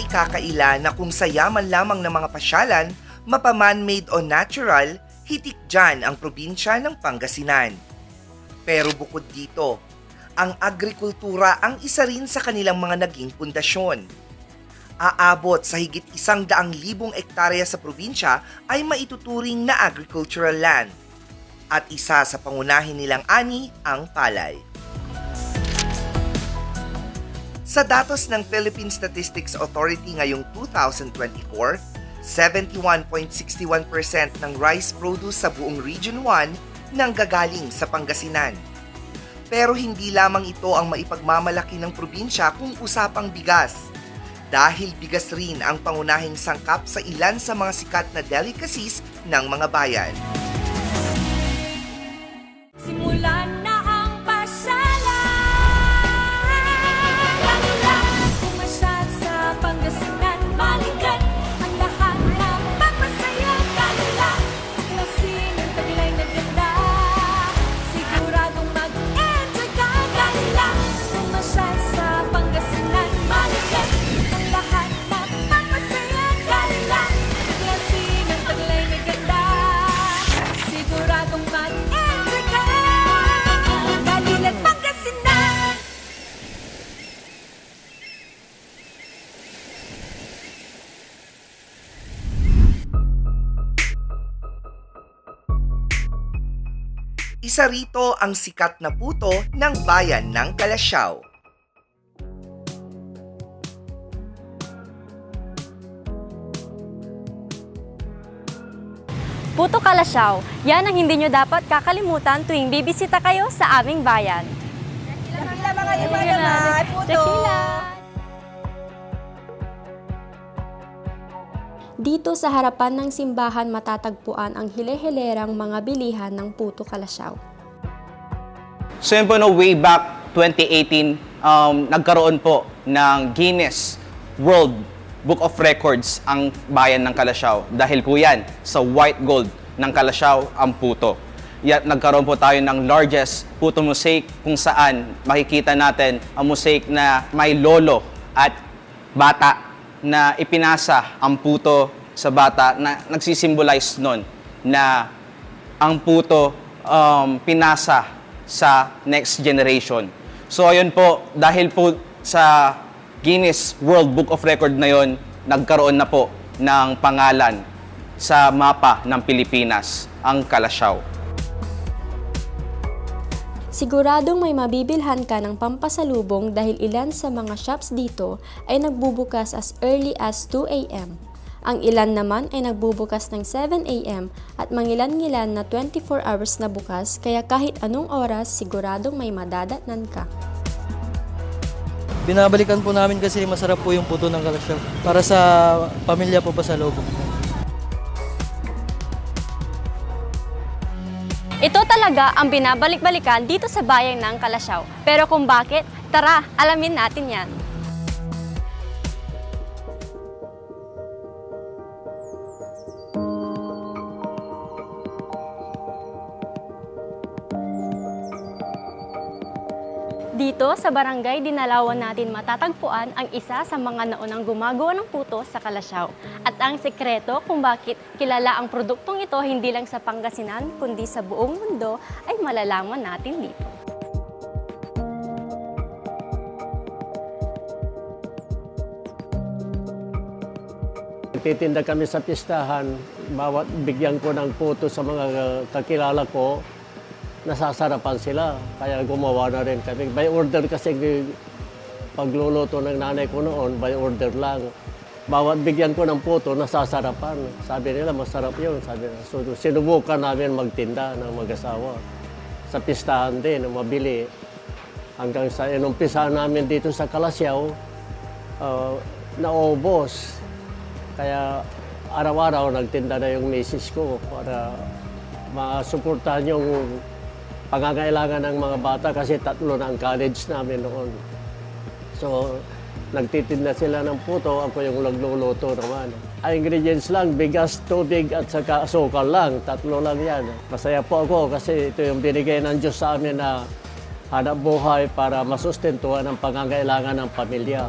kakaila na kung sayaman lamang ng mga pasyalan, mapaman-made o natural, hitik dyan ang probinsya ng Pangasinan. Pero bukod dito, ang agrikultura ang isa rin sa kanilang mga naging pundasyon. Aabot sa higit 100,000 ektarya sa probinsya ay maituturing na agricultural land. At isa sa pangunahin nilang ani ang palay. Sa datos ng Philippine Statistics Authority ngayong 2024, 71.61% ng rice produce sa buong Region 1 nanggagaling sa Pangasinan. Pero hindi lamang ito ang maipagmamalaki ng probinsya kung usapang bigas. Dahil bigas rin ang pangunahing sangkap sa ilan sa mga sikat na delicacies ng mga bayan. Simulan na ang pasyalan. Pumasyal sa Pangasinan, balikan ang lahat na papasaya. Kalula, lasing ang taglay na ganda. Siguradong mag-enjoy ka. Kalula, pumasyal sa Pangasinan, balikan ang lahat na papasaya. Kalula, lasing ang taglay na ganda. Siguradong mag-enjoy ka. Kalula, Pangasinan. Isa rito ang sikat na puto ng bayan ng Calasiao. Puto Calasiao, yan ang hindi nyo dapat kakalimutan tuwing bibisita kayo sa aming bayan. Dakila mga iba naman, puto. Dakila! Dito sa harapan ng simbahan matatagpuan ang hile-hilerang mga bilihan ng Puto Calasiao. So yun po, way back 2018, nagkaroon po ng Guinness World Book of Records ang bayan ng Calasiao. Dahil po yan sa white gold ng Calasiao ang puto. Yan, nagkaroon po tayo ng largest puto mosaic kung saan makikita natin ang mosaic na may lolo at bata na ipinasa ang puto sa bata na nagsisimbolize nun na ang puto pinasa sa next generation. So ayun po, dahil po sa Guinness World Book of Record na yon, nagkaroon na po ng pangalan sa mapa ng Pilipinas, ang Calasiao. Siguradong may mabibilhan ka ng pampasalubong dahil ilan sa mga shops dito ay nagbubukas as early as 2 a.m. Ang ilan naman ay nagbubukas ng 7 a.m. at mangilan-ngilan na 24 hours na bukas, kaya kahit anong oras siguradong may madadatnan ka. Binabalikan po namin kasi masarap po yung puto ng Calasiao para sa pamilya po pa sa loob. Ito talaga ang binabalik-balikan dito sa bayan ng Calasiao. Pero kung bakit, tara, alamin natin yan. Dito sa barangay Dinalawan natin matatagpuan ang isa sa mga naunang gumagawa ng puto sa Calasiao. At ang sekreto kung bakit kilala ang produktong ito hindi lang sa Pangasinan kundi sa buong mundo ay malalaman natin dito. Nagtitinda kami sa pistahan, bawat bigyan ko ng puto sa mga kakilala ko, nasasarapan sila, kaya gumawa na rin kami. By order kasi pagluluto ng nanay ko noon, by order lang. Bawat bigyan ko ng puto, nasasarapan. Sabi nila, masarap yun. Sabi nila. So, sinubukan namin magtinda ng mag-asawa. Sa pistahan din, mabili. Hanggang sa inumpisa namin dito sa Calasiao, naubos. Kaya araw-araw nagtinda na yung misis ko para masuportahan yung pangangailangan ng mga bata kasi 3 na ang college namin noon. So, nagtitinda sila ng puto, ako yung nagluluto naman. Ang ingredients lang, bigas, tubig at saka asukal lang, 3 lang yan. Masaya po ako kasi ito yung binigay ng Diyos sa amin na hanap buhay para masustentuhan ang pangangailangan ng pamilya.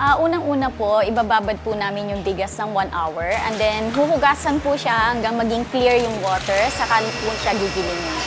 Unang-una po, ibababad po namin yung bigas ng 1 hour and then huhugasan po siya hanggang maging clear yung water, saka po siya gigilingin.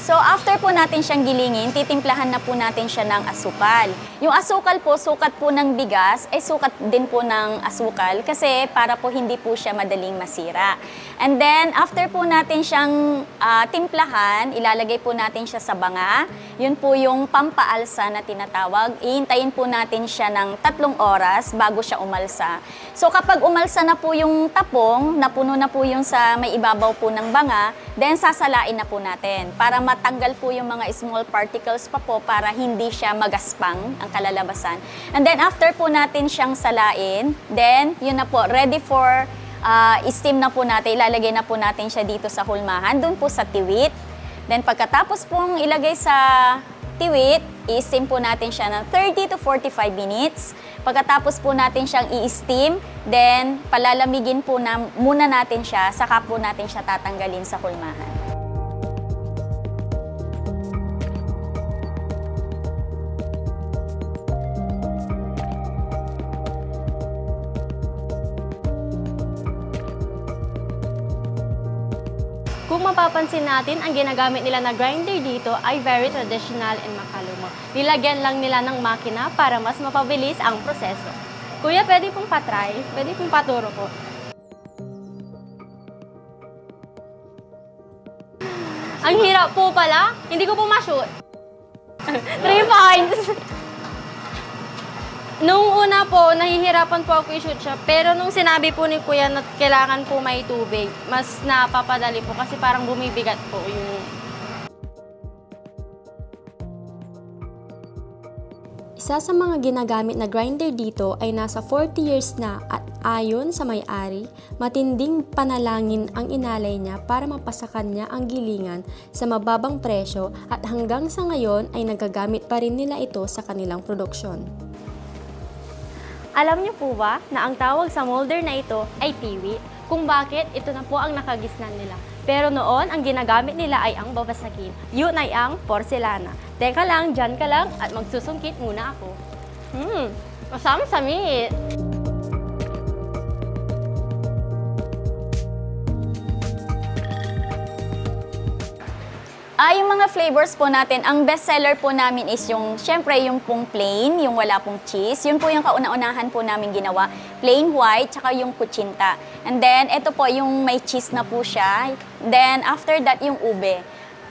So after po natin siyang gilingin, titimplahan na po natin siya ng asukal. Yung asukal po, sukat po ng bigas, ay sukat din po ng asukal kasi para po hindi po siya madaling masira. And then after po natin siyang timplahan, ilalagay po natin siya sa banga. Yun po yung pampaalsa na tinatawag. Ihintayin po natin siya ng 3 oras bago siya umalsa. So kapag umalsa na po yung tapong, napuno na po yung sa may ibabaw po ng banga, then sasalain na po natin para matanggal po yung mga small particles pa po para hindi siya magaspang ang kalalabasan. And then after po natin siyang salain, then yun na po, ready for steam na po natin, ilalagay na po natin siya dito sa hulmahan, doon po sa tiwit. Then pagkatapos pong ilagay sa tiwit, i-steam po natin siya ng 30 to 45 minutes. Pagkatapos po natin siyang i-steam, then palalamigin po muna natin siya, saka po natin siya tatanggalin sa hulmahan. Kung mapapansin natin, ang ginagamit nila na grinder dito ay very traditional and makalumang. Nilagyan lang nila ng makina para mas mapabilis ang proseso. Kuya, pwede pong patry? Pwede pong paturo po? Ang hirap po pala. Hindi ko po ma-shoot. 3 points! Nung una po, nahihirapan po ako i-shoot siya. Pero nung sinabi po ni Kuya na kailangan po may tubig, mas napapadali po kasi parang bumibigat po yung... Isa sa mga ginagamit na grinder dito ay nasa 40 years na at ayon sa may-ari, matinding panalangin ang inalay niya para mapasakan niya ang gilingan sa mababang presyo at hanggang sa ngayon ay nagagamit pa rin nila ito sa kanilang produksyon. Alam niyo po ba na ang tawag sa molder na ito ay tiwit? Kung bakit ito na po ang nakagisnan nila. Pero noon, ang ginagamit nila ay ang babasakin. Yun ay ang porselana. Teka lang, dyan ka lang at magsusungkit muna ako. Masam-samit! Yung mga flavors po natin, ang best seller po namin is yung, syempre, yung pong plain, yung wala pong cheese. Yun po yung kauna-unahan po namin ginawa. Plain white, tsaka yung kuchinta. And then, ito po, yung may cheese na po siya. Then, after that, yung ube.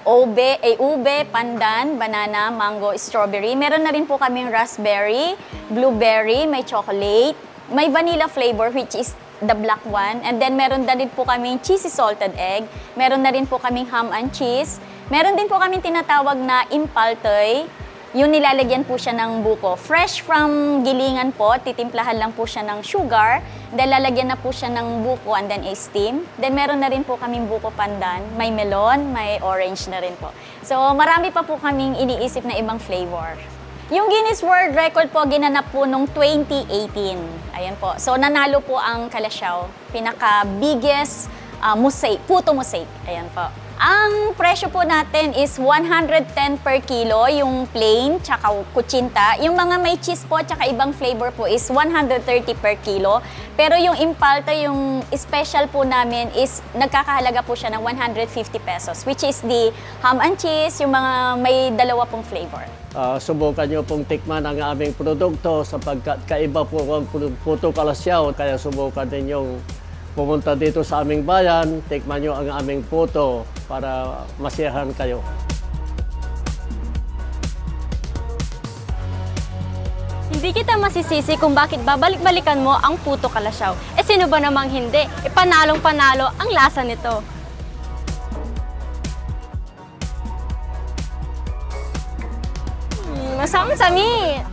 Ube, pandan, banana, mango, strawberry. Meron na rin po kaming raspberry, blueberry, may chocolate, may vanilla flavor, which is the black one. And then, meron na rin po kaming cheesy salted egg. Meron na rin po kaming ham and cheese. Meron din po kaming tinatawag na impaltoy. Yung nilalagyan po siya ng buko. Fresh from gilingan po, titimplahan lang po siya ng sugar. Then lalagyan na po siya ng buko and then steam. Then meron na rin po kaming buko pandan. May melon, may orange na rin po. So marami pa po kaming iniisip na ibang flavor. Yung Guinness World Record po, ginanap po nung 2018. Ayan po. So nanalo po ang Kalasyaw. Pinaka-biggest puto mosaic. Ayan po. Ang presyo po natin is 110 per kilo, yung plain, tsaka kuchinta. Yung mga may cheese po, tsaka ibang flavor po is 130 per kilo. Pero yung impalta, yung special po namin is nagkakahalaga po siya ng 150 pesos, which is the ham and cheese, yung mga may dalawa pong flavor. Subukan nyo pong tikman ang aming produkto sapagkat kaiba po ang Puto Kalasyaw. Kaya subukan ninyong pumunta dito sa aming bayan, tikman nyo ang aming puto para masiyahan kayo. Hindi kita masisisi kung bakit babalik-balikan mo ang Puto Kalasyaw. Sino ba namang hindi? Panalong-panalo ang lasa nito. Masam-sami!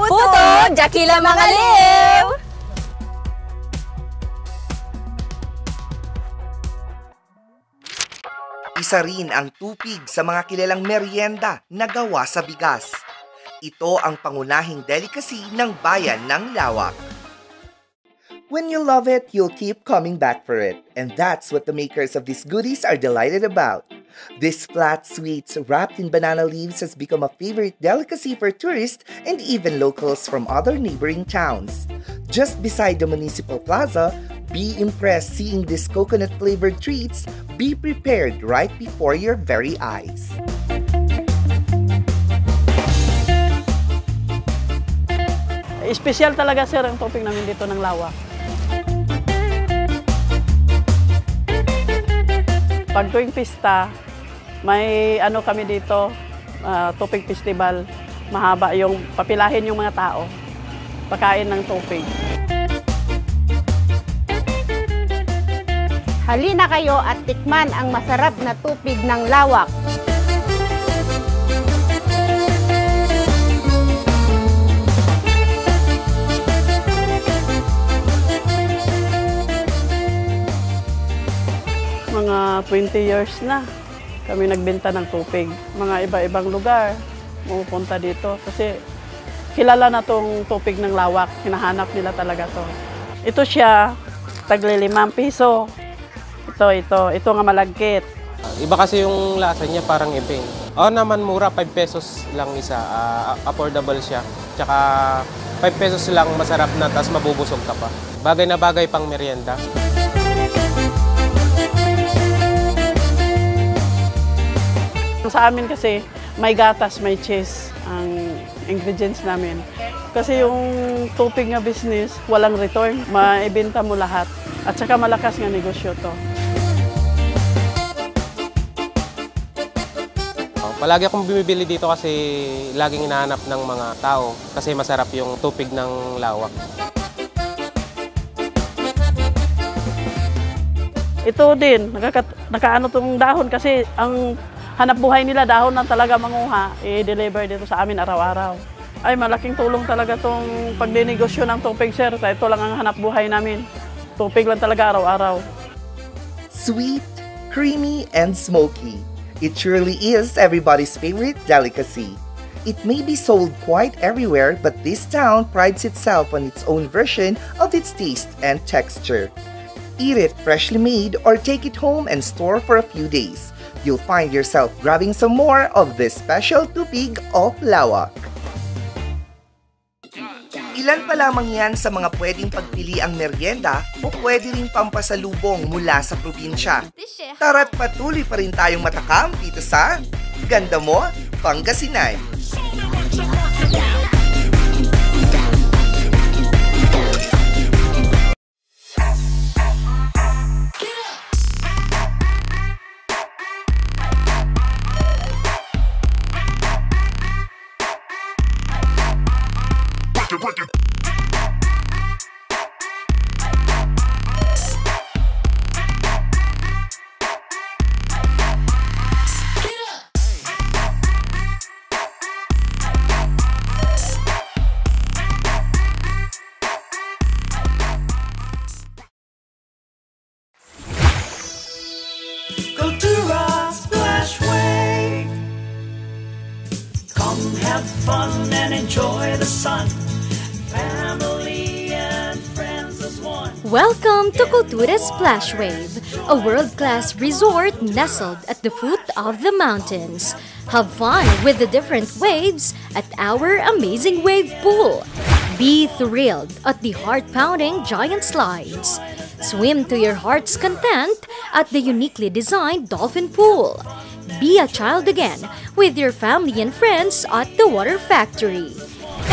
Puto, Jakila Mangaliw! Isa rin ang tupig sa mga kilalang merienda na gawa sa bigas. Ito ang pangunahing delicacy ng bayan ng Lawak. When you love it, you'll keep coming back for it. And that's what the makers of these goodies are delighted about. This flat sweets wrapped in banana leaves has become a favorite delicacy for tourists and even locals from other neighboring towns. Just beside the Municipal Plaza, be impressed seeing these coconut-flavored treats be prepared right before your very eyes. Espesyal talaga sir ang topping namin dito ng lawak. Pag tuwing pista, may ano kami dito, topping festival. Mahaba yung papilahin yung mga tao, pakain ng topping. Halina kayo at tikman ang masarap na tupig ng lawak. Mga 20 years na kami nagbenta ng tupig. Mga iba-ibang lugar pumupunta dito kasi kilala na tong tupig ng lawak. Hinahanap nila talaga to. Ito siya, tagli 5 piso. Ito nga malagkit. Iba kasi yung lasa niya, parang iping. Naman mura, 5 pesos lang isa. Affordable siya. Tsaka 5 pesos lang, masarap na, tapos mabubusog ka pa. Bagay na bagay pang merienda. Sa amin kasi may gatas, may cheese ang ingredients namin. Kasi yung tupig nga business, walang return. Maibenta mo lahat. At saka malakas nga negosyo to. Palagi akong bumibili dito kasi laging hinahanap ng mga tao kasi masarap yung tupig ng lawak. Ito din, nakaano tong dahon kasi ang hanap buhay nila, dahon lang talaga manguha, i-deliver dito sa amin araw-araw. Ay, malaking tulong talaga itong pagdinegosyo ng tupig, sir. Ito lang ang hanap buhay namin. Tupig lang talaga araw-araw. Sweet, creamy, and smoky. It surely is everybody's favorite delicacy. It may be sold quite everywhere, but this town prides itself on its own version of its taste and texture. Eat it freshly made or take it home and store for a few days. You'll find yourself grabbing some more of this special tupig of lawak. Ilan pa lamang yan sa mga pwedeng pagpili ang merienda o pwede ring pampasalubong mula sa probinsya. Tara't patuloy pa rin tayong matakam dito sa Ganda Mo, Pangasinan. Have fun and enjoy the sun. Family and friends as one. Welcome to Cultura Splash Wave, a world-class resort nestled at the foot of the mountains. Have fun with the different waves at our amazing wave pool. Be thrilled at the heart-pounding giant slides. Swim to your heart's content at the uniquely designed dolphin pool. Be a child again with your family and friends at the Water Factory.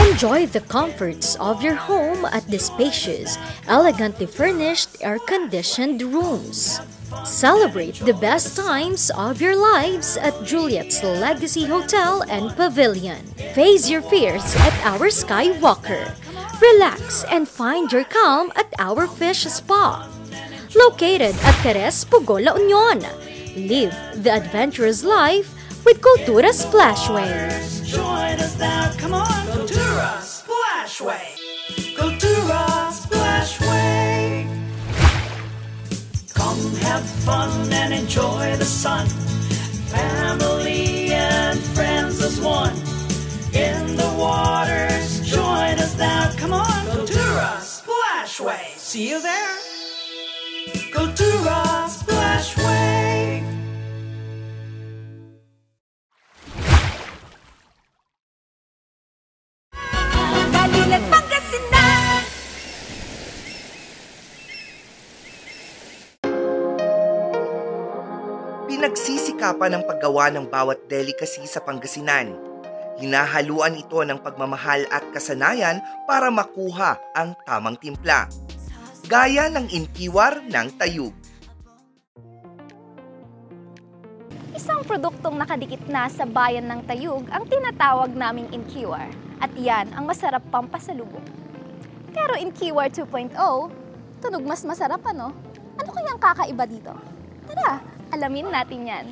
Enjoy the comforts of your home at the spacious, elegantly furnished, air-conditioned rooms. Celebrate the best times of your lives at Juliet's Legacy Hotel and Pavilion. Face your fears at our Skywalker. Relax and find your calm at our Fish Spa. Located at Jerez, Pugo, La Union. Live the adventurous life with Cultura Splash Wave. Join us now, come on, Cultura Splash Wave. Cultura Splash Wave. Come have fun and enjoy the sun. Family and friends as one. In the waters, join us now, come on, Cultura Splash Wave. See you there. Kultura Splash Wave. Dalilan Pangasinan. Pinagsisikapan ang paggawa ng bawat delicacy sa Pangasinan. Hinahaluan ito ng pagmamahal at kasanayan para makuha ang tamang timpla. Gaya ng inkiwar ng tayug. Isang produktong nakadikit na sa bayan ng Tayug ang tinatawag naming inkiwar. At yan ang masarap pampasalubong. Pero inkiwar 2.0, tunog mas masarap ano? Ano kayang kakaiba dito? Tara, alamin natin yan.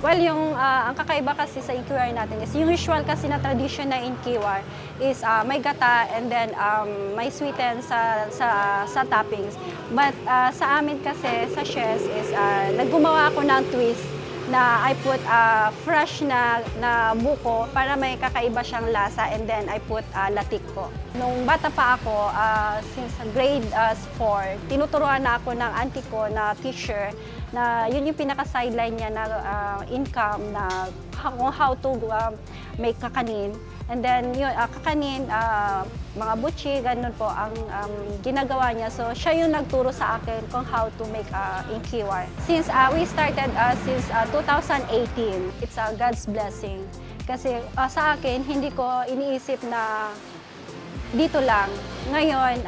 Well, ang kakaiba kasi sa inkiwar natin is, yung usual kasi na tradition na inkiwar is may gata and then may sweeten sa toppings. But sa amin kasi, sa chefs is, naggumawa ako ng twist na I put fresh na buko para may kakaiba siyang lasa, and then I put latik po. Nung bata pa ako, since grade 4, tinuturuan na ako ng auntie ko na teacher na yun yung pinaka-sideline niya na income na how to make kakanin. And then yun, kakanin, mga butchi, ganun po ang ginagawa niya. So siya yung nagturo sa akin kung how to make inkiwar. Since we started since 2018, it's God's blessing. Kasi sa akin, hindi ko iniisip na dito lang. Ngayon,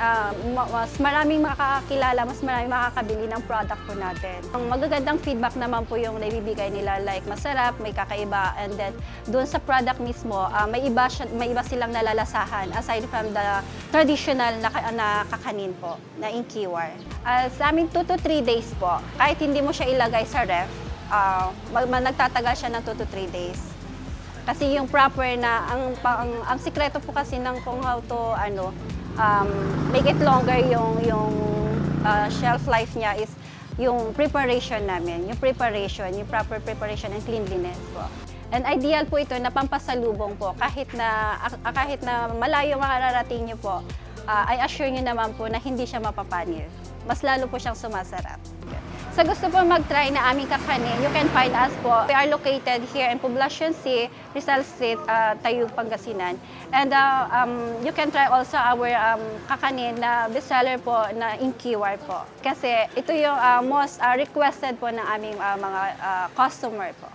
mas maraming makakakilala, mas maraming makakabili ng product po natin. Ang magagandang feedback naman po yung naibibigay nila, like masarap, may kakaiba, and then doon sa product mismo, may iba silang nalalasahan aside from the traditional na kakanin po, na inkiwar. Sa amin 2 to 3 days po, kahit hindi mo siya ilagay sa ref, nagtatagal siya ng 2 to 3 days. Kasi yung proper na, ang sikreto po kasi ng kung how to make it longer yung shelf life niya is yung preparation namin, yung proper preparation and cleanliness po. And ideal po ito na pampasalubong po kahit na malayo makararating niyo po, I assure niyo naman po na hindi siya mapapanis. Mas lalo po siyang sumasarap. Sa gusto po mag-try na aming kakanin, you can find us po. We are located here in Poblacion C, Rizal Street, Tayug, Pangasinan. And you can try also our kakanin na bestseller po na inkiwar po. Kasi ito yung most requested po ng aming mga customer po.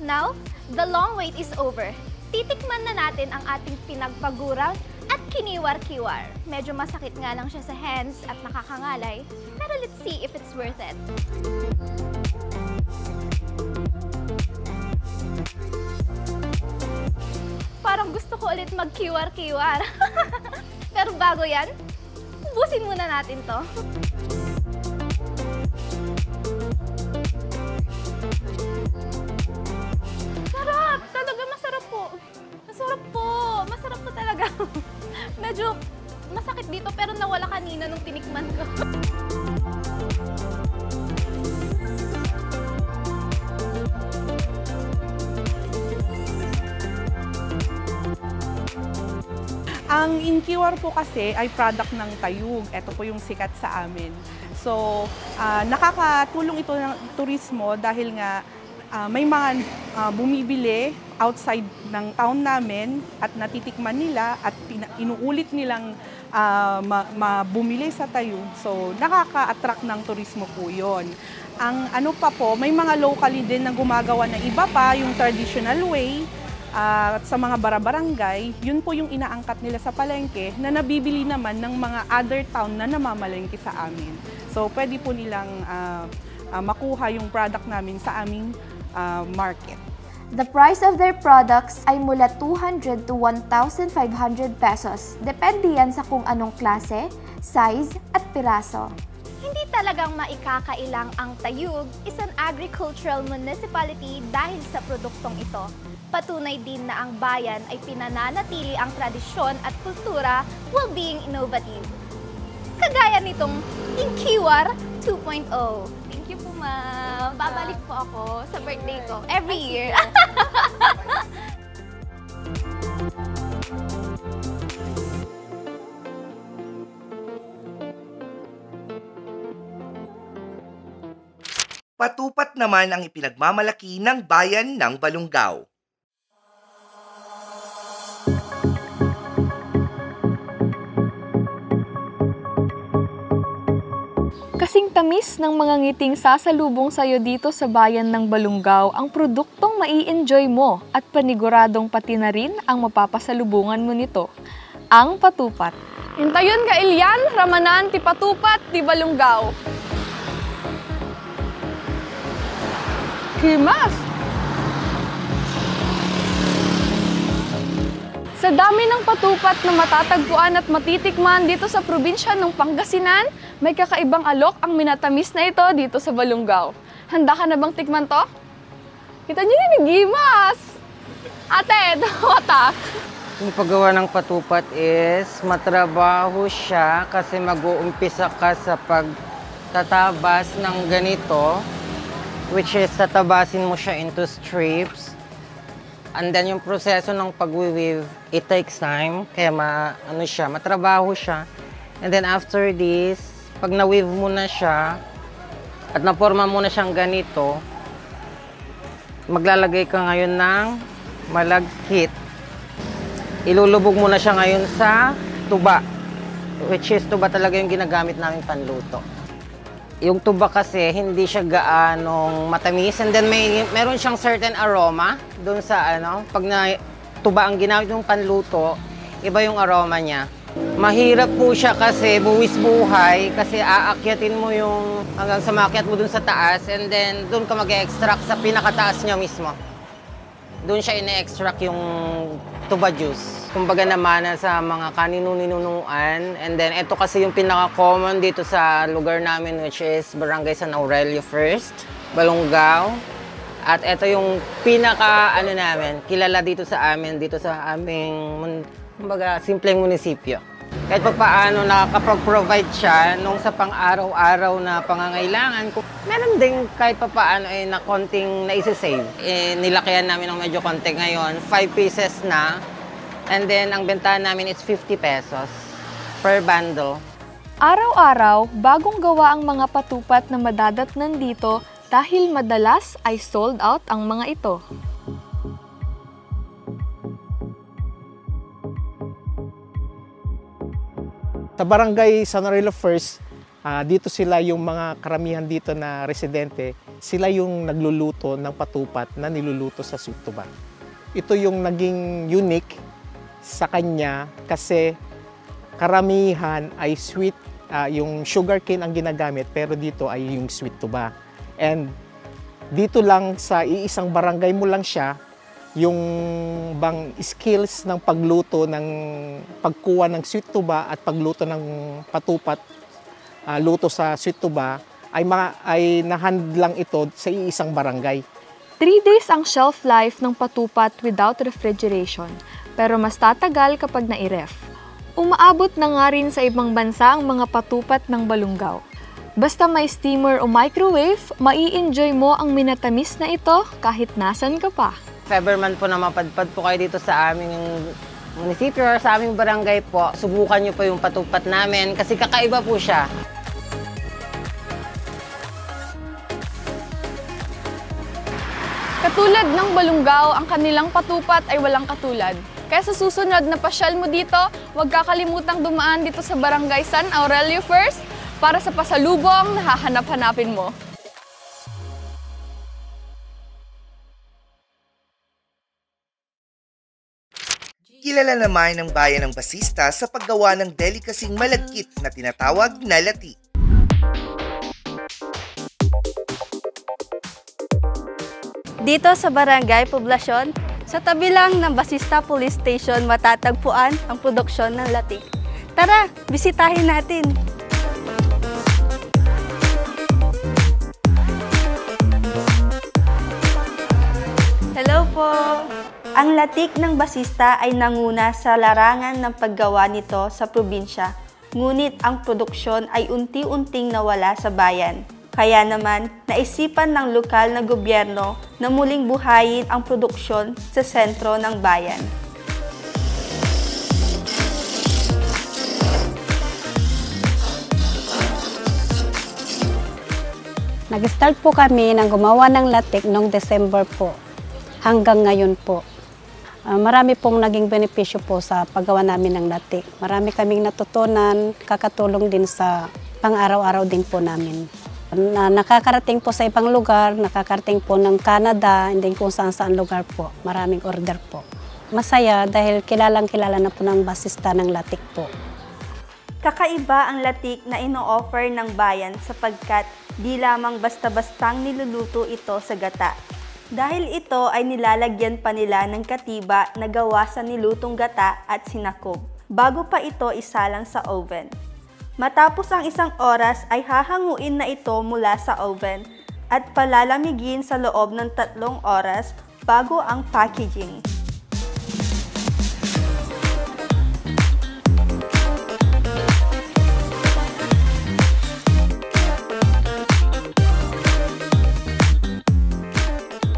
Now, the long wait is over. Titikman na natin ang ating pinagpagurang at kiniwar-kiwar. Medyo masakit nga lang siya sa hands at nakakangalay, pero let's see if it's worth it. Parang gusto ko ulit mag-kiwar-kiwar. Pero bago yan, ubusin muna natin to. Sarap! Talaga masarap po. Masarap po. Masarap po talaga. Medyo masakit dito pero nawala kanina nung tinikman ko. Ang inkiwar po kasi ay product ng Tayug. Ito po yung sikat sa amin. So, nakakatulong ito ng turismo dahil nga may mga bumibili outside ng town namin at natitikman nila at inuulit nilang bumili sa Tayug. So, nakaka-attract ng turismo po yun. Ang ano pa po, may mga locally din na gumagawa na iba pa, yung traditional way. At sa mga barabarangay, yun po yung inaangkat nila sa palengke na nabibili naman ng mga other town na namamalengke sa amin. So, pwede po nilang makuha yung product namin sa aming market. The price of their products ay mula 200 to 1,500 pesos. Depende yan sa kung anong klase, size, at piraso. Hindi talagang maikakailang ang Tayug, isang agricultural municipality dahil sa produktong ito. Patunay din na ang bayan ay pinananatili ang tradisyon at kultura while being innovative. Kagaya nitong Inkiwar 2.0. Thank you po, ma'am. Babalik po ako sa birthday ko every year. Patupat naman ang ipinagmamalaki ng bayan ng Balungaw. Kasing tamis ng mga ngiting sasalubong sa'yo dito sa bayan ng Balungaw ang produktong mai-enjoy mo at paniguradong pati na rin ang mapapasalubungan mo nito, ang patupat. Intayon ka Ilyan, ramanan ti patupat ti Balungaw. Himas! Sa dami ng patupat na matatagpuan at matitikman dito sa probinsya ng Pangasinan, may kakaibang alok ang minatamis na ito dito sa Balungaw. Handa ka na bang tikman to? Kita niyo yung Himas! Ate, tawatak! Yung paggawa ng patupat is matrabaho siya kasi mag-uumpisa ka sa pagtatabas ng ganito, which is tatabasin mo siya into strips. And then yung proseso ng pag-weave, it takes time. Kaya matrabaho siya. And then after this, pag na-weave mo na siya at naporma mo na siyang ganito, maglalagay ka ngayon ng malagkit. Ilulubog mo na siya ngayon sa tuba. Which is tuba talaga yung ginagamit namin panluto. Yung tuba kasi hindi siya gaanong matamis, and then meron siyang certain aroma doon sa pag tuba ang ginamit yung panluto, iba yung aroma niya. Mahirap po siya kasi buwis buhay kasi aakyatin mo yung hanggang sa maakyat mo doon sa taas, and then doon ka mag-extract sa pinakataas niya mismo. Doon siya ine-extract yung tuba juice. Kumbaga naman sa mga kaninu-ninunuan. And then ito kasi yung pinaka-common dito sa lugar namin, which is Barangay San Aurelio First, Balungaw. At ito yung pinaka namin, kilala dito sa amin, dito sa aming kumbaga simpleng munisipyo. Kahit pa paano nakakapag-provide siya nung sa pang-araw-araw na pangangailangan. Meron din kahit pa paano na konting naisasave. Nilakihan namin ng medyo konti ngayon, 5 pieces na. And then ang bentahan namin is 50 pesos per bundle. Araw-araw, bagong gawa ang mga patupat na madadatnan dito dahil madalas ay sold out ang mga ito. Sa Barangay San Aurelio First, dito sila yung mga karamihan dito na residente, sila yung nagluluto ng patupat na niluluto sa sweet tuba. Ito yung naging unique sa kanya kasi karamihan ay sweet, yung sugarcane ang ginagamit, pero dito ay yung sweet tuba. And dito lang sa iisang barangay mo lang siya, yung bang skills ng pagluto, ng pagkuha ng sweet tuba at pagluto ng patupat, luto sa sweet tuba, ay nahandlang ito sa iisang barangay. 3 days ang shelf life ng patupat without refrigeration, pero mas tatagal kapag na-i-ref. Umaabot na nga rin sa ibang bansa ang mga patupat ng Balungaw. Basta may steamer o microwave, mai-enjoy mo ang minatamis na ito kahit nasan ka pa. If ever man po na mapadpad po kayo dito sa aming munisipyo or sa aming barangay po, subukan nyo po yung patupat namin kasi kakaiba po siya. Katulad ng Balungaw, ang kanilang patupat ay walang katulad. Kaya sa susunod na pasyal mo dito, huwag kakalimutang dumaan dito sa Barangay San Aurelio First para sa pasalubong na hahanap-hanapin mo. Kilala naman ng bayan ng Basista sa paggawa ng delikasing malagkit na tinatawag na lati. Dito sa Barangay Poblasyon, sa tabi lang ng Basista Police Station matatagpuan ang produksyon ng latik. Tara, bisitahin natin! Hello po! Ang latik ng Basista ay nanguna sa larangan ng paggawa nito sa probinsya, ngunit ang produksyon ay unti-unting nawala sa bayan. Kaya naman, naisipan ng lokal na gobyerno na muling buhayin ang produksyon sa sentro ng bayan. Nag-start po kami ng gumawa ng latik noong December po, hanggang ngayon po. Marami pong naging benepisyo po sa paggawa namin ng latik. Marami kaming natutunan, kakatulong din sa pang-araw-araw din po namin. Nakakarating po sa ibang lugar, nakakarating po ng Canada, hindi kung saan-saan lugar po. Maraming order po. Masaya dahil kilalang-kilala na po ng Basista ng latik po. Kakaiba ang latik na ino-offer ng bayan sapagkat di lamang basta-bastang niluluto ito sa gata. Dahil ito ay nilalagyan pa nila ng katiba na gawa sa nilutong gata at sinakog, bago pa ito isalang sa oven. Matapos ang 1 oras ay hahanguin na ito mula sa oven at palalamigin sa loob ng 3 oras bago ang packaging.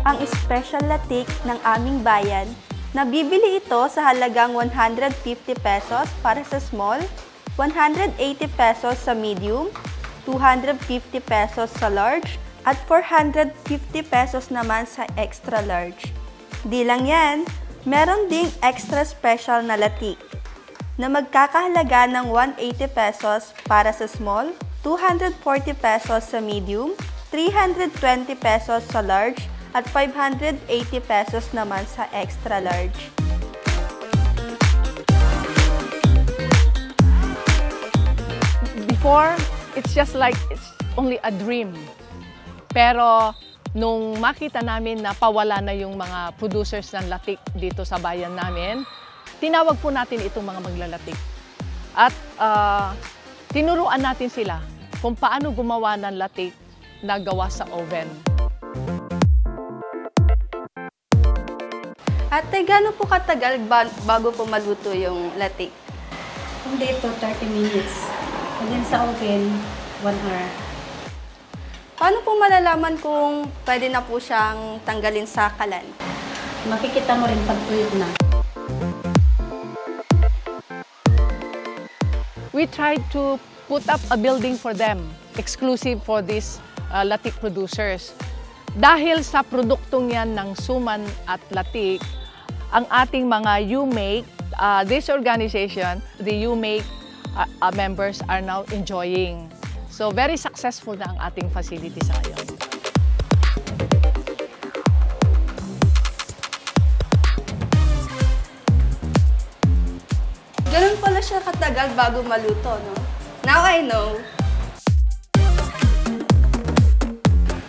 Ang special latik ng aming bayan, nabibili ito sa halagang 150 pesos para sa small, 180 pesos sa medium, 250 pesos sa large, at 450 pesos naman sa extra large. Di lang yan, meron ding extra special na latik na magkakahalaga ng 180 pesos para sa small, 240 pesos sa medium, 320 pesos sa large, at 580 pesos naman sa extra large. Before, it's just like it's only a dream. Pero nung makita namin na pawala na yung mga producers ng latik dito sa bayan namin, tinawag po natin itong mga maglalatik. At tinuruan natin sila kung paano gumawa ng latik na gawa sa oven. Ate, gaano po katagal bago po maluto yung latik? Hindi ito, 30 minutes. And then sa oven, 1 hour. Paano po malalaman kung pwede na po siyang tanggalin sa kalan? Makikita mo rin pag tuyok na. We tried to put up a building for them, exclusive for these latik producers. Dahil sa produktong yan ng suman at latik, ang ating mga UMake, this organization, the UMake members are now enjoying. So very successful na ang ating facility sa ngayon. Ganun pala siya katagal bago maluto, no? Now I know.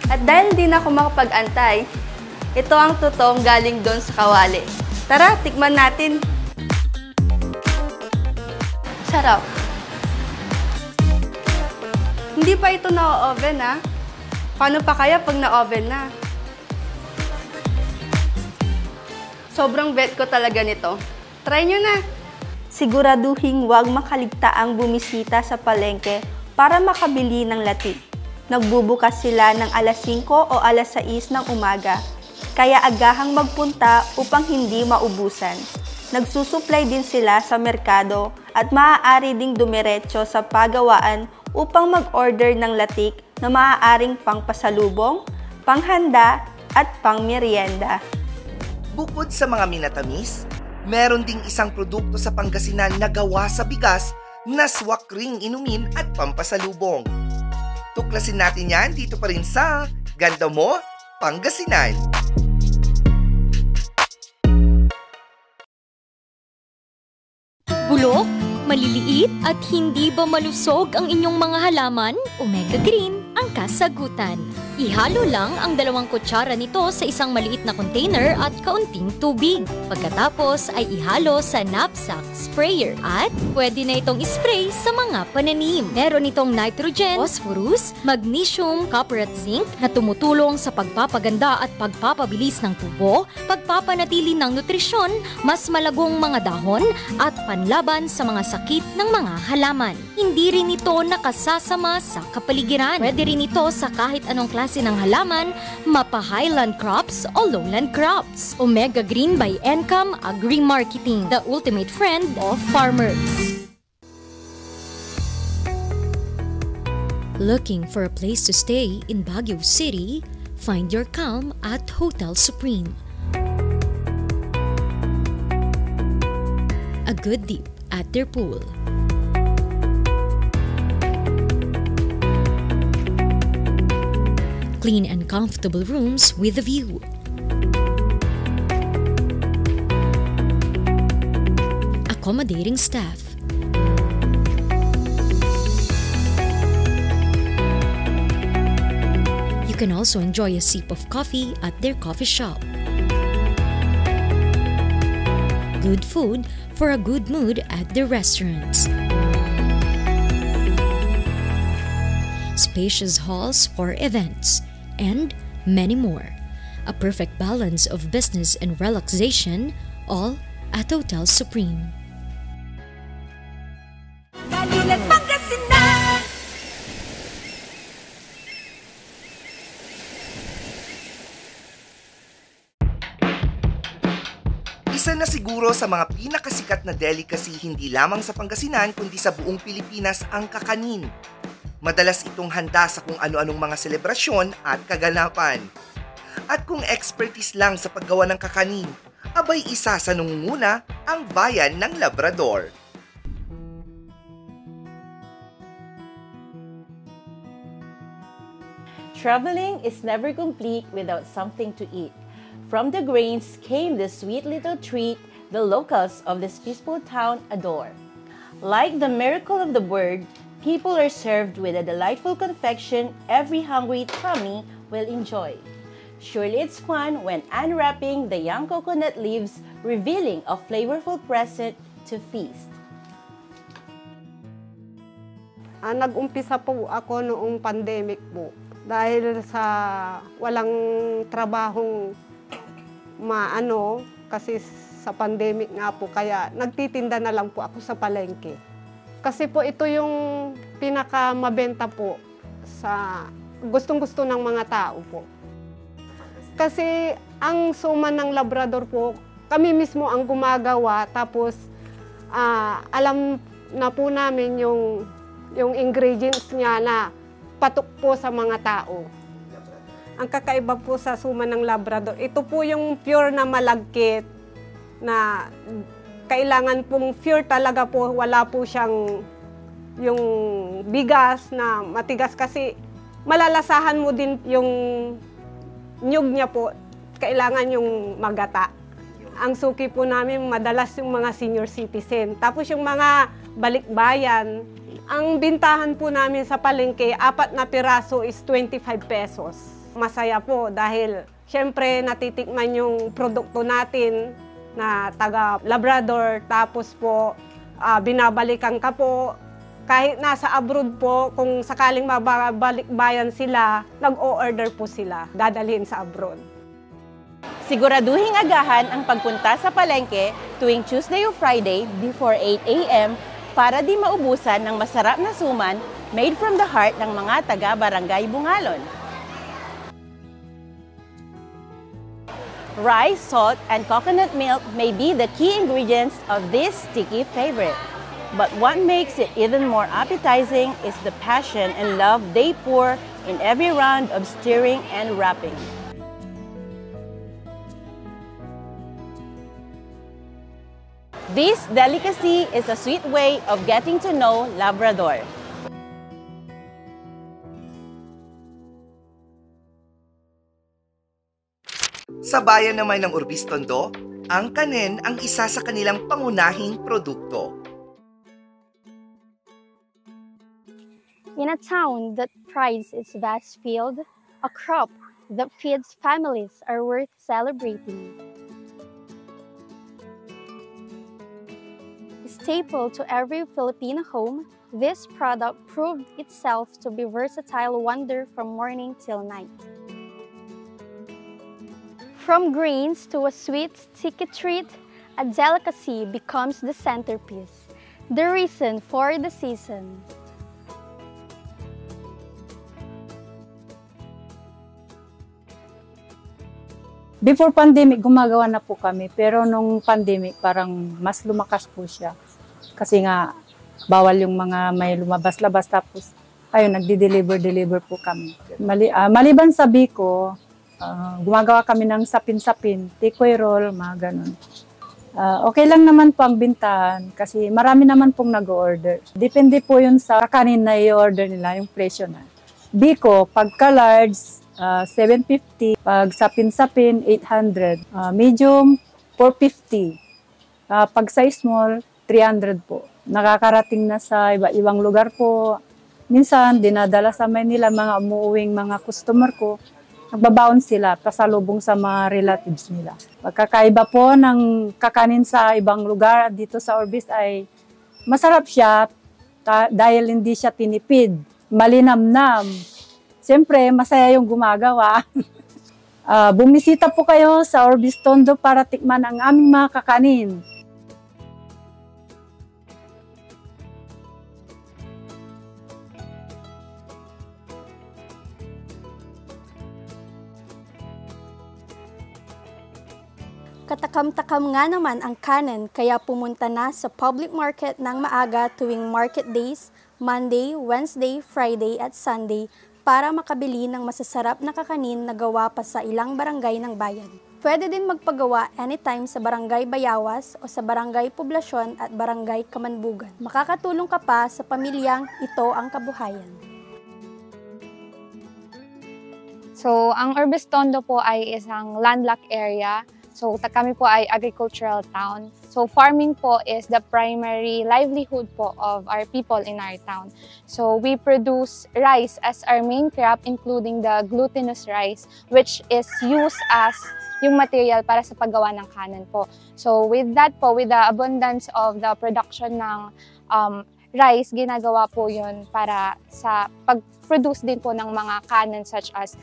At dahil di na ako makapag-antay, ito ang tutong galing doon sa kawali. Tara, tikman natin. Sarap. Hindi pa ito na-oven, ha? Paano pa kaya pag na-oven na? Sobrang bet ko talaga nito. Try nyo na! Siguraduhing huwag makaligtaang bumisita sa palengke para makabili ng latik. Nagbubukas sila ng alas 5 o alas 6 ng umaga, kaya agahang magpunta upang hindi maubusan. Nagsusupply din sila sa merkado at maaari ding dumiretso sa pagawaan upang mag-order ng latik na maaaring pangpasalubong, panghanda at pangmerienda. Bukod sa mga minatamis, meron ding isang produkto sa Pangasinan na gawa sa bigas na swak ring inumin at pampasalubong. Tuklasin natin yan dito pa rin sa Ganda Mo, Pangasinan. Bulok, maliliit at hindi ba malusog ang inyong mga halaman? Omega Green ang ang kasagutan. Ihalo lang ang 2 kutsara nito sa isang maliit na container at kaunting tubig. Pagkatapos ay ihalo sa knapsack sprayer at pwede na itong ispray sa mga pananim. Meron itong nitrogen, phosphorus, magnesium, copper at zinc na tumutulong sa pagpapaganda at pagpapabilis ng tubo, pagpapanatili ng nutrisyon, mas malagong mga dahon at panlaban sa mga sakit ng mga halaman. Hindi rin ito nakasasama sa kapaligiran. Pwede rin ito sa kahit anong klase ng halaman, mapa-highland crops o lowland crops. Omega Green by Encam Agri-Marketing, the ultimate friend of farmers. Looking for a place to stay in Baguio City? Find your calm at Hotel Supreme. A good dip at their pool. Clean and comfortable rooms with a view. Accommodating staff. You can also enjoy a sip of coffee at their coffee shop. Good food for a good mood at their restaurants. Spacious halls for events, and many more. A perfect balance of business and relaxation, all at Hotel Supreme. Dalilan Pangasinan! Isa na siguro sa mga pinakasikat na delicacy hindi lamang sa Pangasinan kundi sa buong Pilipinas ang kakanin. Madalas itong handa sa kung ano-anong mga selebrasyon at kaganapan. At kung expertise lang sa paggawa ng kakanin, abay isa sa nungunguna ang bayan ng Labrador. Traveling is never complete without something to eat. From the grains came the sweet little treat the locals of this peaceful town adore. Like the miracle of the word, people are served with a delightful confection every hungry tummy will enjoy. Surely it's fun when unwrapping the young coconut leaves, revealing a flavorful present to feast. Nag-umpisa po ako noong pandemic po. Dahil sa walang trabahong kasi sa pandemic nga po, kaya nagtitinda na lang po ako sa palengke. Kasi po ito yung pinakamabenta po sa gustong-gusto ng mga tao po. Kasi ang suman ng Labrador po, kami mismo ang gumagawa, tapos alam na po namin yung ingredients niya na patok po sa mga tao. Ang kakaiba po sa suman ng Labrador, ito po yung pure na malagkit na kailangan pong pure talaga po, wala po siyang yung bigas na matigas kasi malalasahan mo din yung nyug niya po, kailangan yung magata. Ang suki po namin madalas yung mga senior citizen. Tapos yung mga balikbayan, ang bintahan po namin sa palengke, 4 na piraso is 25 pesos. Masaya po dahil syempre natitikman yung produkto natin na taga Labrador, tapos po binabalikan ka po. Kahit nasa abroad po, kung sakaling mabalikbayan sila, nag-o-order po sila, dadalhin sa abroad. Siguraduhing agahan ang pagpunta sa palengke tuwing Tuesday o Friday before 8 a.m. para di maubusan ng masarap na suman made from the heart ng mga taga-Barangay Bungalon. Rice, salt, and coconut milk may be the key ingredients of this sticky favorite. But what makes it even more appetizing is the passion and love they pour in every round of stirring and wrapping. This delicacy is a sweet way of getting to know Labrador. Sa bayan naman ng Urbistondo, ang kanin ang isa sa kanilang pangunahing produkto. In a town that prides its vast field, a crop that feeds families are worth celebrating. Staple to every Filipino home, this product proved itself to be a versatile wonder from morning till night. From grains to a sweet, sticky treat, a delicacy becomes the centerpiece, the reason for the season. Before pandemic, gumagawa na po kami. Pero nung pandemic, parang mas lumakas po siya. Kasi nga, bawal yung mga may lumabas-labas. Tapos, ayun, nagdi-deliver po kami. Maliban sa Biko, gumagawa kami ng sapin-sapin, tikoy roll, mga ganun. Okay lang naman po ang bintahan kasi marami naman pong nag-order. Depende po yun sa kakanin na i-order nila, yung presyo na. Biko, pagka large, 750, pag sapin-sapin, 800. Medium, 450. Pag size small, 300 po. Nakakarating na sa iba-ibang lugar po. Minsan, dinadala sa Manila mga umuuwing mga customer ko. Nagbabaon sila, pasalubong sa mga relatives nila. Pagkakaiba po ng kakanin sa ibang lugar dito sa Orbis ay masarap siya dahil hindi siya tinipid, malinamnam. Siyempre, masaya yung gumagawa. Bumisita po kayo sa Orbis Tondo para tikman ang aming mga kakanin. Katakam-takam nga naman ang kanin kaya pumunta na sa public market ng maaga tuwing market days, Monday, Wednesday, Friday at Sunday para makabili ng masasarap na kakanin na gawa pa sa ilang barangay ng bayan. Pwede din magpagawa anytime sa Barangay Bayawas o sa Barangay Poblasyon at Barangay Kamanbugan. Makakatulong ka pa sa pamilyang ito ang kabuhayan. So, ang Orbis Tondo po ay isang landlocked area. So, kami po ay agricultural town. So, farming po is the primary livelihood po of our people in our town. So, we produce rice as our main crop, including the glutinous rice, which is used as yung material para sa paggawa ng kanin po. So, with that po, with the abundance of the production ng rice, ginagawa po yun para sa pag-produce din po ng mga kanin such as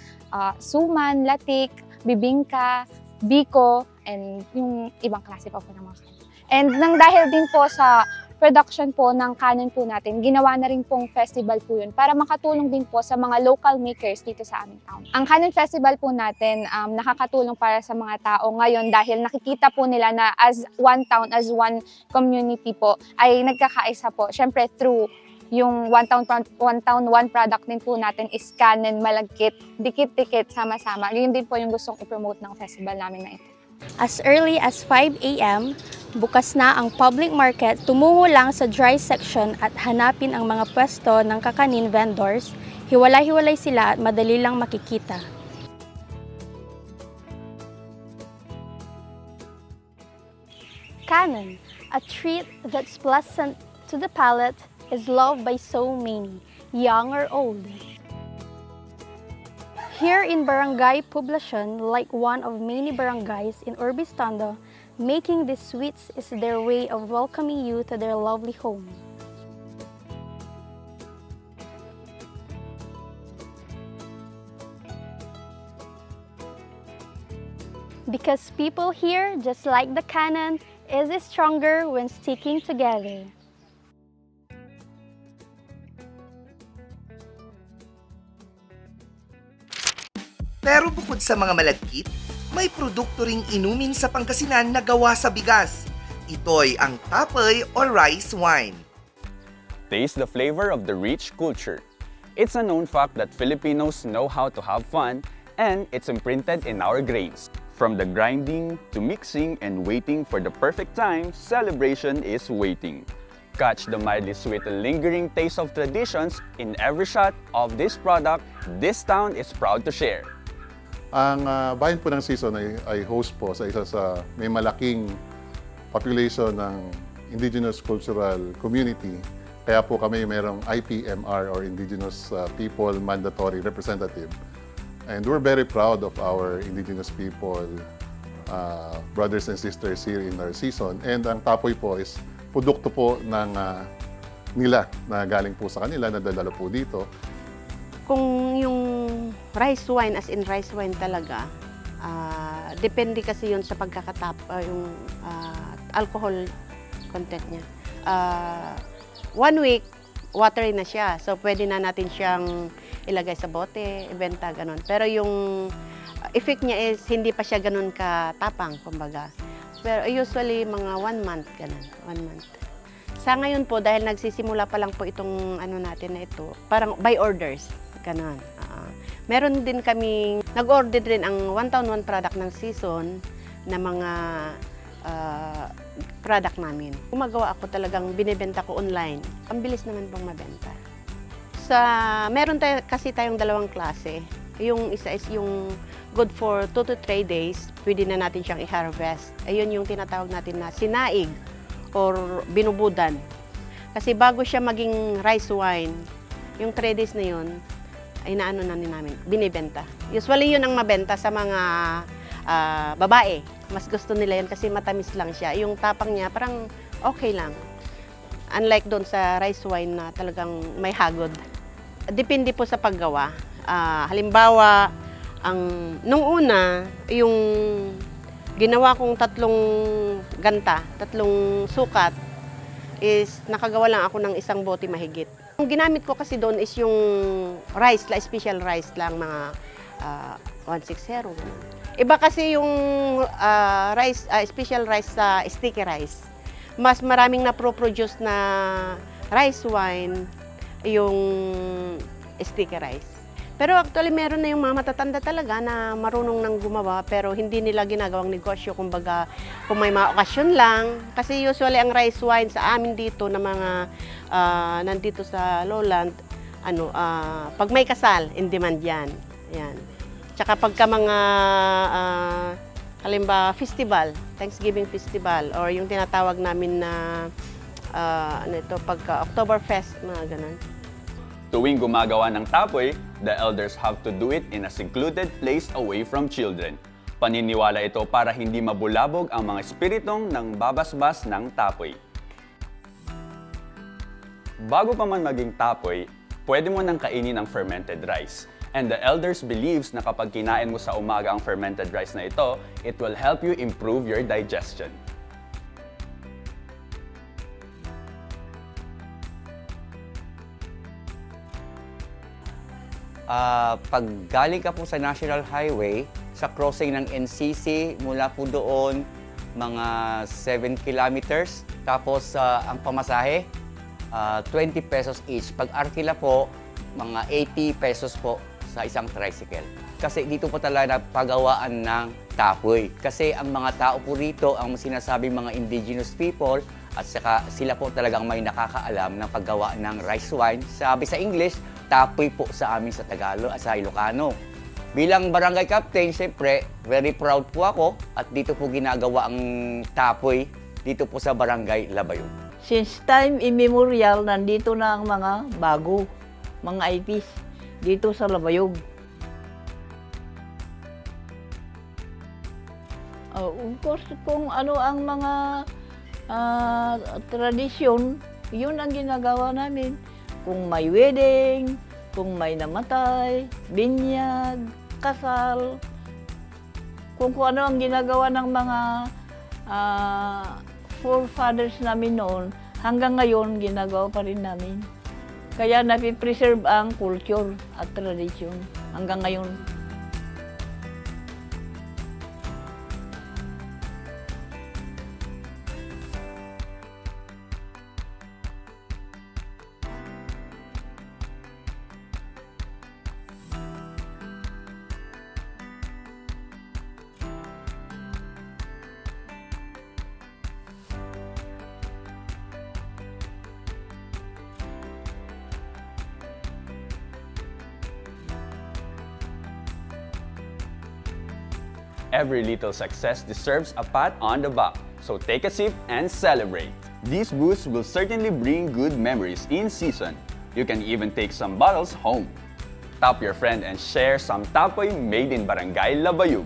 suman, latik, bibingka, biko, and yung ibang klase pa po ng mga kanin. And nang dahil din po sa production po ng kanin po natin, ginawa na rin pong festival po yun para makatulong din po sa mga local makers dito sa aming town. Ang Kanin Festival po natin nakakatulong para sa mga tao ngayon dahil nakikita po nila na as one town, as one community po, ay nagkakaisa po. Siyempre through yung one town, one product din po natin is kanin, malagkit, dikit-dikit, sama-sama. Yun din po yung gustong i-promote ng festival namin na ito. As early as 5 a.m., bukas na ang public market, tumungo lang sa dry section at hanapin ang mga pwesto ng kakanin vendors. Hiwalay-hiwalay sila at madali lang makikita. Kanin, a treat that's pleasant to the palate, is loved by so many, young or old. Here in Barangay Poblasyon, like one of many barangays in Orbis Tondo, making these sweets is their way of welcoming you to their lovely home. Because people here, just like the kanin, is stronger when sticking together. Pero bukod sa mga malagkit, may produkto ring inumin sa Pangasinan na gawa sa bigas. Ito'y ang tapay or rice wine. Taste the flavor of the rich culture. It's a known fact that Filipinos know how to have fun, and it's imprinted in our grains. From the grinding to mixing and waiting for the perfect time, celebration is waiting. Catch the mildly sweet and lingering taste of traditions in every shot of this product this town is proud to share. Ang bayan po ng Sison ay host po sa isa sa may malaking population ng indigenous cultural community. Kaya po kami mayroong IPMR or Indigenous People Mandatory Representative. And we're very proud of our Indigenous people, brothers and sisters here in our season. And ang tapoy po is produkto po ng nila na galing po sa kanila, nadadala po dito. Kung yung rice wine, as in rice wine talaga, depende kasi yun sa pagkakatap, yung alcohol content niya. 1 week, watery na siya. So, pwede na natin siyang ilagay sa bote, ibenta, ganun. Pero yung effect niya is hindi pa siya ganun katapang, kumbaga. Pero usually, mga 1 month, ganun. 1 month. Sa ngayon po, dahil nagsisimula pa lang po itong ano natin na ito, parang by orders, ganun. Meron din kaming, nag-order din ang 1-1 product ng season na mga product namin. Gumagawa ako talagang binibenta ko online. Ang bilis naman pong mabenta. Meron kasi tayong 2 klase. Yung isa is yung good for 2 to 3 days. Pwede na natin siyang i-harvest. Ayun yung tinatawag natin na sinaig or binubudan. Kasi bago siya maging rice wine, yung 3 days na yun, ay naano na namin, binibenta. Usually yun ang mabenta sa mga babae. Mas gusto nila yun kasi matamis lang siya. Yung tapang niya parang okay lang. Unlike doon sa rice wine na talagang may hagod. Depende po sa paggawa. Halimbawa, nung una, yung ginawa kong 3 ganta, 3 sukat, is nakagawa lang ako ng 1 bote mahigit. Ang ginamit ko kasi doon is yung rice, special rice lang, mga 160. Iba kasi yung special rice sa sticky rice. Mas maraming na-produce na rice wine yung sticky rice. Pero actually, meron na yung mga matatanda talaga na marunong nang gumawa pero hindi nila ginagawang negosyo. Kumbaga, kung may mga okasyon lang. Kasi usually ang rice wine sa amin dito na mga nandito sa lowland, pag may kasal, in demand yan. Yan. Tsaka pagka mga halimbawa festival, Thanksgiving festival, or yung tinatawag namin na pagka Oktoberfest, mga ganun. Tuwing gumagawa ng tapoy, the elders have to do it in a secluded place away from children. Paniniwala ito para hindi mabulabog ang mga espiritong nang babasbas ng tapoy. Bago pa man maging tapoy, pwede mo nang kainin ang fermented rice. And the elders believes na kapag kinain mo sa umaga ang fermented rice na ito, it will help you improve your digestion. Pag galing ka po sa National Highway, sa crossing ng NCC, mula po doon, mga 7 kilometers. Tapos ang pamasahe, 20 pesos each. Pag Arkila po, mga 80 pesos po sa isang tricycle. Kasi dito po talaga napagawaan ng tapoy. Kasi ang mga tao po rito, ang sinasabing mga indigenous people, at saka sila po talagang may nakakaalam ng paggawa ng rice wine. Sabi sa English, tapoy po sa amin sa Tagalog at sa Ilocano. Bilang barangay captain, siyempre, very proud po ako at dito po ginagawa ang tapoy dito po sa barangay Labayog. Since time immemorial, nandito na ang mga bago, mga IPs dito sa Labayog. Of course, kung ano ang mga tradisyon, yun ang ginagawa namin. Kung may wedding, kung may namatay, binyag, kasal, kung ano ang ginagawa ng mga forefathers namin noon, hanggang ngayon ginagawa pa rin namin. Kaya napipreserve ang culture at tradisyon hanggang ngayon. Every little success deserves a pat on the back, so take a sip and celebrate. These booths will certainly bring good memories in season. You can even take some bottles home. Tap your friend and share some tapoy made in Barangay Labayug.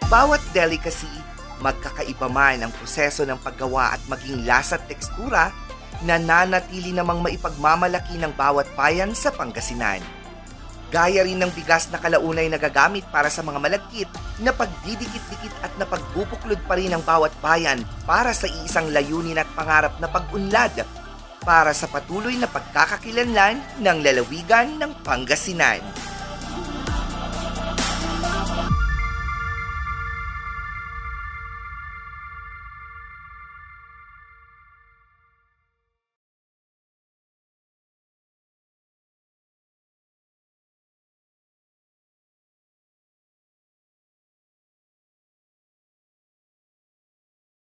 Bawat delicacy, magkakaiba man ang proseso ng paggawa at maging lasa at tekstura, nananatili namang maipagmamalaki ng bawat bayan sa Pangasinan. Gaya rin ng bigas na kalaunay nagagamit para sa mga malagkit na pagdidikit-dikit at napagbubuklod pa rin ng bawat bayan para sa iisang layunin at pangarap na pag-unlad para sa patuloy na pagkakakilanlan ng lalawigan ng Pangasinan.